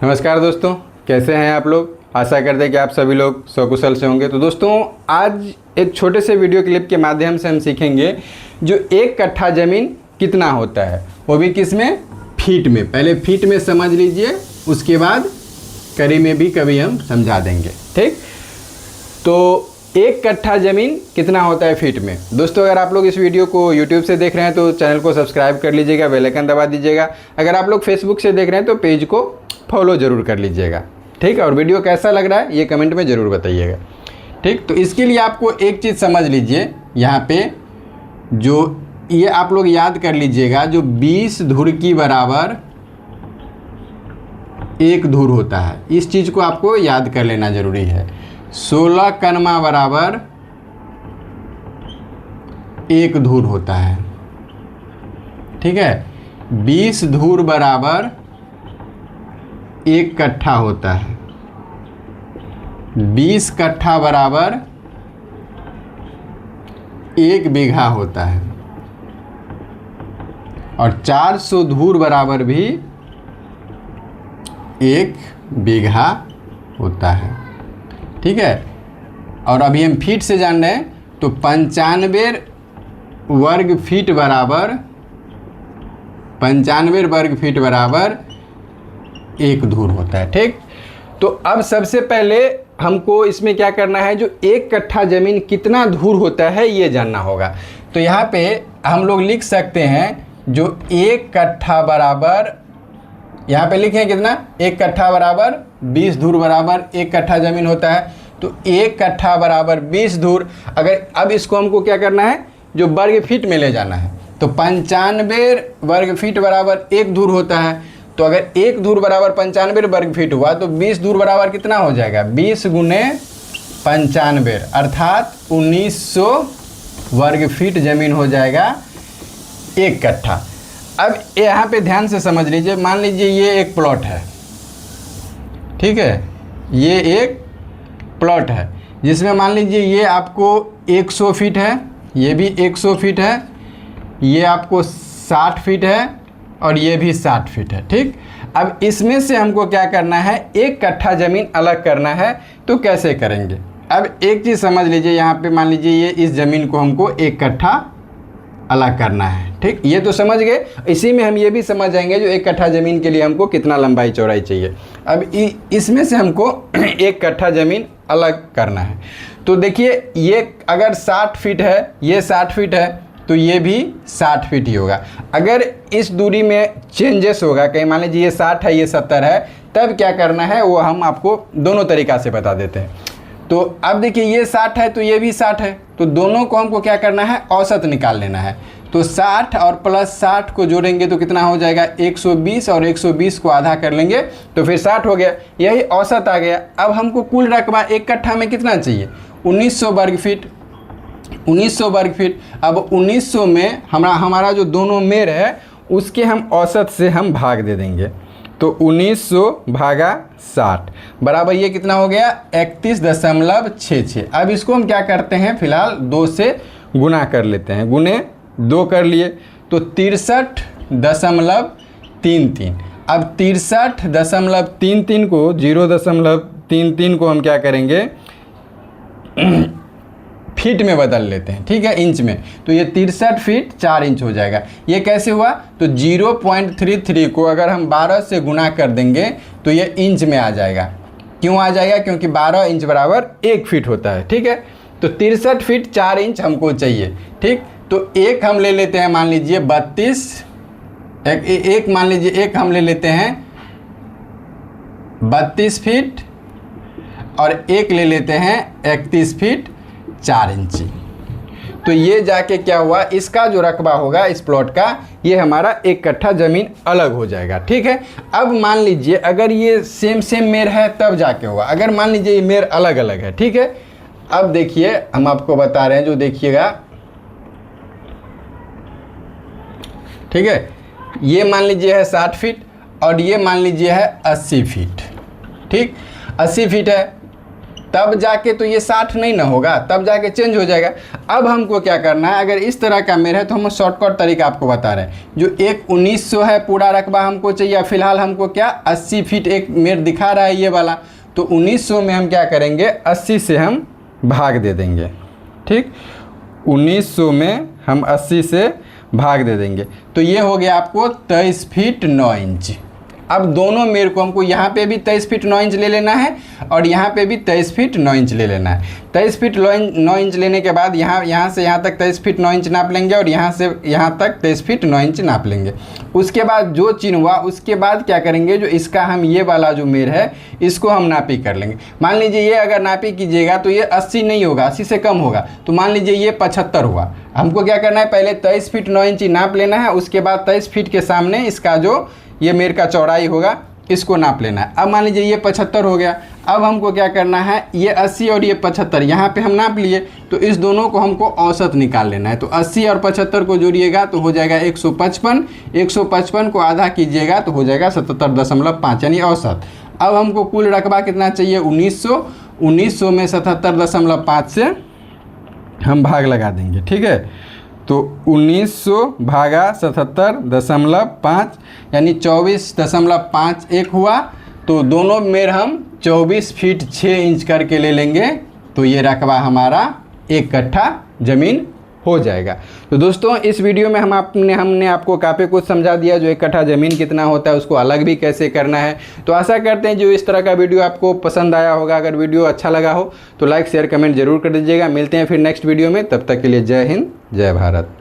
नमस्कार दोस्तों, कैसे हैं आप लोग। आशा करते हैं कि आप सभी लोग सकुशल से होंगे। तो दोस्तों, आज एक छोटे से वीडियो क्लिप के माध्यम से हम सीखेंगे जो एक कट्ठा ज़मीन कितना होता है, वो भी किस में, फीट में। पहले फीट में समझ लीजिए, उसके बाद कड़ी में भी कभी हम समझा देंगे। ठीक, तो एक कट्ठा ज़मीन कितना होता है फीट में। दोस्तों, अगर आप लोग इस वीडियो को YouTube से देख रहे हैं तो चैनल को सब्सक्राइब कर लीजिएगा, बेल आइकन दबा दीजिएगा। अगर आप लोग फेसबुक से देख रहे हैं तो पेज को फॉलो ज़रूर कर लीजिएगा। ठीक है, और वीडियो कैसा लग रहा है ये कमेंट में ज़रूर बताइएगा। ठीक, तो इसके लिए आपको एक चीज़ समझ लीजिए, यहाँ पे जो ये आप लोग याद कर लीजिएगा, जो 20 धुर की बराबर एक धुर होता है, इस चीज़ को आपको याद कर लेना ज़रूरी है। 16 कनमा बराबर एक धुर होता है। ठीक है, 20 धुर बराबर एक कट्ठा होता है। 20 कट्ठा बराबर एक बीघा होता है, और 400 धुर बराबर भी एक बीघा होता है। ठीक है, और अभी हम फीट से जान रहे हैं, तो 95 वर्ग फीट बराबर 95 वर्ग फीट बराबर एक धुर होता है। ठीक, तो अब सबसे पहले हमको इसमें क्या करना है, जो एक कट्ठा ज़मीन कितना धुर होता है ये जानना होगा। तो यहाँ पे हम लोग लिख सकते हैं, जो एक कट्ठा बराबर, यहाँ पे लिखें कितना, एक कट्ठा बराबर 20 धुर बराबर एक कट्ठा ज़मीन होता है। तो एक कट्ठा बराबर 20 धुर, अगर अब इसको हमको क्या करना है, जो वर्ग फीट में ले जाना है, तो 95 वर्ग फीट बराबर एक धुर होता है। तो अगर एक धुर बराबर 95 वर्ग फीट हुआ तो 20 धुर बराबर कितना हो जाएगा, 20 गुने 95, अर्थात 1900 वर्ग फीट ज़मीन हो जाएगा एक कट्ठा। अब यहाँ पे ध्यान से समझ लीजिए, मान लीजिए ये एक प्लॉट है। ठीक है, ये एक प्लॉट है जिसमें मान लीजिए ये आपको 100 फीट है, ये भी 100 फीट है, ये आपको 60 फीट है, और ये भी 60 फीट है। ठीक, अब इसमें से हमको क्या करना है, एक कट्ठा ज़मीन अलग करना है। तो कैसे करेंगे, अब एक चीज़ समझ लीजिए, यहाँ पे मान लीजिए ये इस ज़मीन को हमको एक कट्ठा अलग करना है। ठीक, ये तो समझ गए। इसी में हम ये भी समझ जाएंगे, जो एक कट्ठा ज़मीन के लिए हमको कितना लंबाई चौड़ाई चाहिए। अब इसमें से हमको एक कट्ठा ज़मीन अलग करना है। तो देखिए, ये अगर 60 फीट है, ये 60 फीट है, तो ये भी 60 फीट ही होगा। अगर इस दूरी में चेंजेस होगा, कहीं मान लीजिए ये 60 है, ये 70 है, तब क्या करना है वो हम आपको दोनों तरीक़ा से बता देते हैं। तो अब देखिए, ये 60 है तो ये भी 60 है, तो दोनों को हमको क्या करना है, औसत निकाल लेना है। तो 60 और प्लस 60 को जोड़ेंगे तो कितना हो जाएगा, 120, और 120 को आधा कर लेंगे तो फिर 60 हो गया, यही औसत आ गया। अब हमको कुल रकबा एक कट्ठा में कितना चाहिए, 1900 वर्ग फीट। 1900 वर्ग फीट। अब 1900 में हमारा जो दोनों मेर है उसके हम औसत से हम भाग दे देंगे, तो 1900 भागा 60 बराबर ये कितना हो गया, 31.66। अब इसको हम क्या करते हैं, फिलहाल 2 से गुना कर लेते हैं, गुने 2 कर लिए तो 63.33। अब 63.33 को 0.33 को हम क्या करेंगे, फीट में बदल लेते हैं। ठीक है, इंच में, तो ये 63 फीट 4 इंच हो जाएगा। ये कैसे हुआ, तो 0.33 को अगर हम 12 से गुना कर देंगे तो ये इंच में आ जाएगा। क्यों आ जाएगा, क्योंकि 12 इंच बराबर 1 फीट होता है। ठीक है, तो 63 फीट 4 इंच हमको चाहिए। ठीक, तो एक हम ले लेते हैं, मान लीजिए 32, एक मान लीजिए एक हम ले लेते हैं 32 फीट, और एक ले लेते हैं 31 फीट 4 इंची। तो ये जाके क्या हुआ, इसका जो रकबा होगा इस प्लॉट का, ये हमारा एक कट्ठा ज़मीन अलग हो जाएगा। ठीक है, अब मान लीजिए अगर ये सेम मेर है तब जाके होगा, अगर मान लीजिए ये मेर अलग अलग है। ठीक है, अब देखिए हम आपको बता रहे हैं, जो देखिएगा। ठीक है, ये मान लीजिए है 60 फीट, और ये मान लीजिए है 80 फीट। ठीक, 80 फीट है, तब जाके तो ये 60 नहीं ना होगा, तब जाके चेंज हो जाएगा। अब हमको क्या करना है, अगर इस तरह का मेर है तो हम शॉर्टकट तरीका आपको बता रहे हैं। जो एक 1900 है पूरा रकबा हमको चाहिए, फिलहाल हमको क्या 80 फीट एक मेर दिखा रहा है ये वाला, तो 1900 में हम क्या करेंगे 80 से हम भाग दे देंगे। ठीक, 1900 में हम 80 से भाग दे देंगे, तो ये हो गया आपको 23 फीट 9 इंच। अब दोनों मेरे को हमको यहाँ पे भी 23 फीट 9 इंच ले लेना है और यहाँ पे भी 23 फीट 9 इंच ले लेना है। 23 फीट 9 इंच लेने के बाद यहाँ से यहाँ तक 23 फीट 9 इंच नाप लेंगे और यहाँ से यहाँ तक 23 फीट 9 इंच नाप लेंगे। उसके बाद जो चिन्ह हुआ उसके बाद क्या करेंगे, जो इसका हम ये वाला जो मेर है इसको हम नापी कर लेंगे। मान लीजिए ये अगर नापी कीजिएगा तो ये 80 नहीं होगा, 80 से कम होगा, तो मान लीजिए ये 75 हुआ। हमको क्या करना है, पहले 23 फीट 9 इंच नाप लेना है, उसके बाद 23 फीट के सामने इसका जो ये मेर का चौड़ाई होगा इसको नाप लेना है। अब मान लीजिए ये 75 हो गया। अब हमको क्या करना है, ये 80 और ये 75 यहाँ पे हम नाप लिए, तो इस दोनों को हमको औसत निकाल लेना है। तो 80 और 75 को जोड़िएगा तो हो जाएगा 155, 155 को आधा कीजिएगा तो हो जाएगा 77.5 यानी औसत। अब हमको कुल रकबा कितना चाहिए 1900, 1900 में 77.5 से हम भाग लगा देंगे। ठीक है, तो 1900 भागा 77.5 यानी 24.51 हुआ। तो दोनों मेर हम 24 फीट 6 इंच करके ले लेंगे, तो ये रकबा हमारा 1 कट्ठा ज़मीन हो जाएगा। तो दोस्तों इस वीडियो में हमने आपको काफ़ी कुछ समझा दिया, जो 1 कट्ठा ज़मीन कितना होता है उसको अलग भी कैसे करना है। तो आशा करते हैं जो इस तरह का वीडियो आपको पसंद आया होगा। अगर वीडियो अच्छा लगा हो तो लाइक शेयर कमेंट जरूर कर दीजिएगा। मिलते हैं फिर नेक्स्ट वीडियो में, तब तक के लिए जय हिंद जय भारत।